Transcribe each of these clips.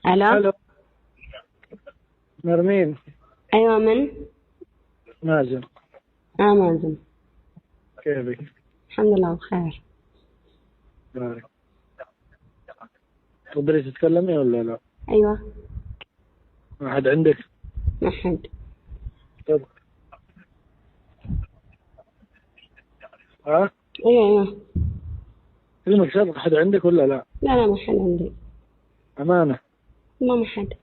ألو. الو. نرمين. أيوة، من؟ مازن. مازن. كيفك؟ الحمد لله بخير. بارك. تقدري تتكلمي ولا لا؟ أيوة. ما حد عندك؟ ما حد. طب. ها؟ أيوة أيوة. كلمك صدق، حد عندك ولا لا؟ لا لا، ما حد عندي. أمانة. ما حد.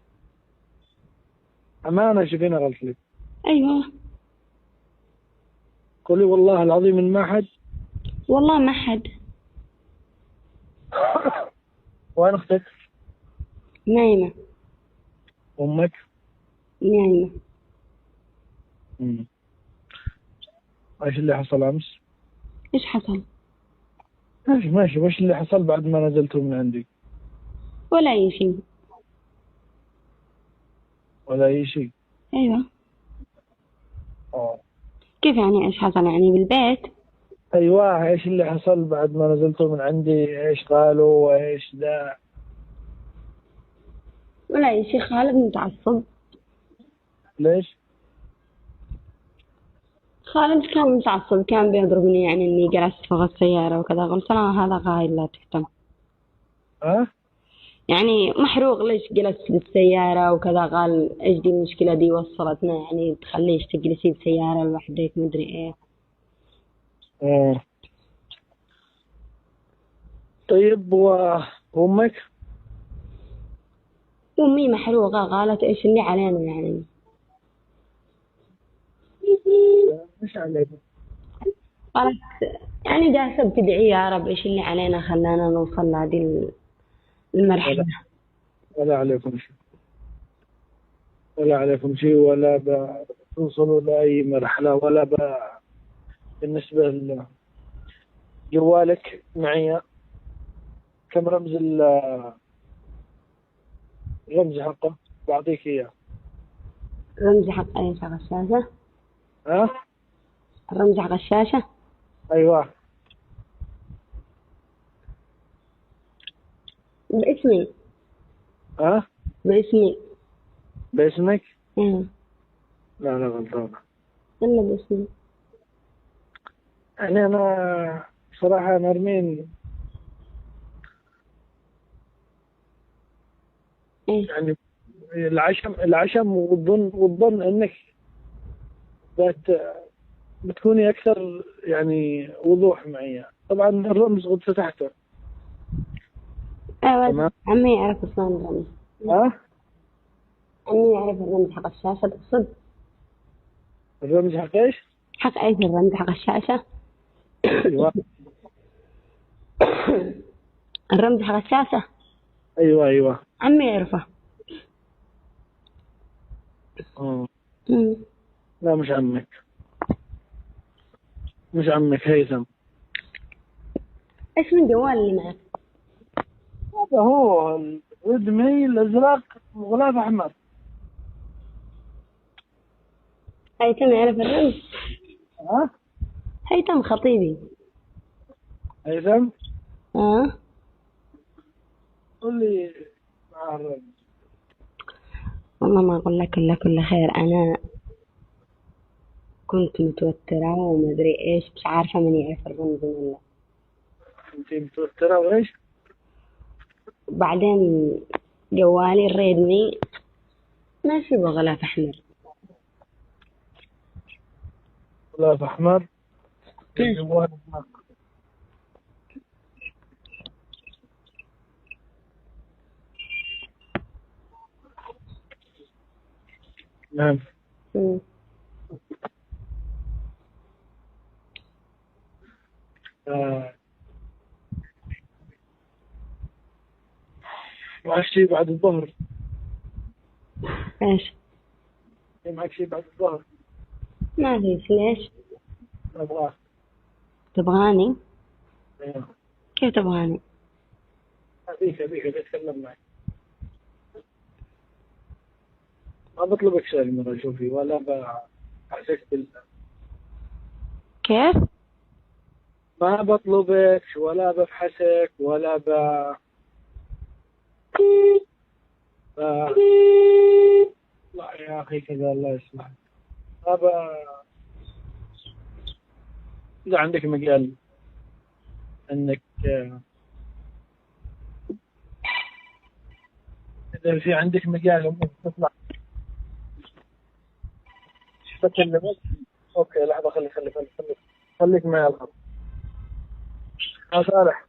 أمانة، شوفينا غلط لك. أيوة. قولي والله العظيم إن ما حد. والله ما حد. وين أختك؟ نايمة. أمك؟ نايمة. مم. إيش اللي حصل أمس؟ إيش حصل؟ ماشي ماشي، وإيش اللي حصل بعد ما نزلتوا من عندي؟ ولا أي شيء. ولا أي شيء؟ أيوة. آه. كيف يعني إيش حصل؟ يعني بالبيت؟ أيوة، إيش اللي حصل بعد ما نزلتوا من عندي؟ إيش قالوا وإيش ده؟ ولا أي شيء. خالد متعصب. ليش؟ خالد كان متعصب، كان بيضربني يعني إني جلست فوق السيارة وكذا. قلت له هذا غاية، لا تهتم. ها؟ يعني محروق ليش جلست بالسيارة وكذا. قال ايش دي المشكلة دي وصلتنا يعني تخليش تجلسي بسيارة لوحدك مدري ايه. آه. طيب، وأمك؟ أمي محروقة، قالت ايش اللي علينا يعني. مش عليكم. قالت يعني جالسة بتدعي يا رب ايش اللي علينا خلانا نوصل لهذه المرحلة. ولا ولا عليكم شيء. ولا عليكم شيء، ولا بتوصلوا لأي مرحلة، ولا بالنسبة لجوالك معي كم رمز الرمز حقه، بعطيك إياه. الرمز حق ايش؟ حق الشاشة؟ ها؟ الرمز حق الشاشة. أيوة. باسمي. ها؟ باسمي. باسمك؟ ايه. لا لا، غلطانة. الا باسمي. يعني أنا صراحة نرمين، ايه. يعني العشم والظن إنك بتكوني أكثر يعني وضوح معي. طبعا الرمز قد فتحته. ايوه، تمام. عمي يعرف اصلا الرمز. ها؟ عمي يعرف الرمز حق الشاشة تقصد؟ الرمز حق ايش؟ حق ايش الرمز حق الشاشة؟ ايوه الرمز حق الشاشة. ايوه ايوه. عمي يعرفه. آه. مم. لا، مش عمك. مش عمك هيثم. ايش من جوال اللي معك؟ هذا هو الريدمي الازرق غلاف احمر. هيثم يعرف الرمز. ها؟ هيثم خطيبي. هيثم. اه. قول لي مع الرمز. والله ما اقول لك الا كل خير. انا كنت متوترة وما ادري ايش، مش عارفة من يعرف الرمز من لا. انت متوتره وايش؟ وبعدين جوالي الريدمي ماشي بغلاف احمر. غلاف احمر. ماشي. الجوال أحمر. نعم. مم. آه. معك شيء بعد الظهر؟ ايش؟ معك شيء بعد الظهر؟ ما فيش. ليش؟ ابغاه. تبغاني؟ ايوه. كيف تبغاني؟ ابيك اتكلم معك. ما بطلبك شيء المرة، شوفي، ولا بحسك كيف؟ ما بطلبك ولا بفحسك ولا يا أخي كذا الله يسمحك. طب إذا عندك مجال إنك إذا في عندك مجال إنك تطلع تكلمك. أوكي لحظة، خليك معي على الخط. صالح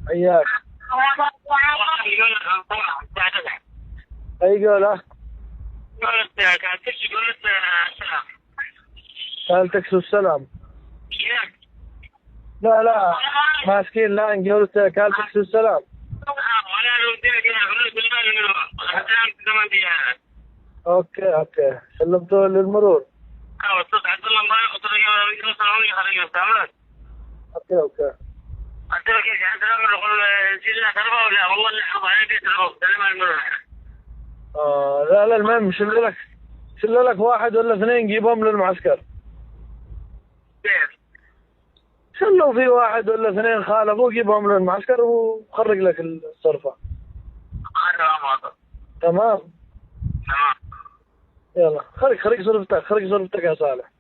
حياك. أي قولة؟ قال تكسو السلام. لا ماسكين لا قلت قال تكسو السلام. اوكي سلمته للمرور. اوكي لا المهم شل لك واحد ولا اثنين جيبهم للمعسكر. شلوا في واحد ولا اثنين خالفوا جيبهم للمعسكر وخرج لك الصرفة. تمام. يلا خرج صرفتك يا صالح.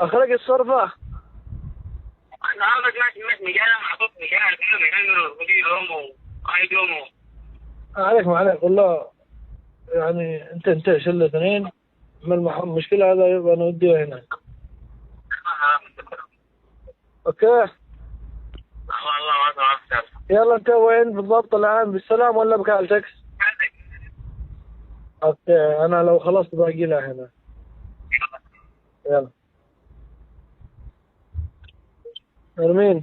اخرج الصرفة. ما عليك والله، يعني انت شل اثنين من المشكلة هذا يبقى نوديه هناك. اوكي يلا انت وين بالضبط الان؟ بالسلام ولا بكالتكس؟ اوكي انا لو خلصت باقي لها هنا. يلا نرمين.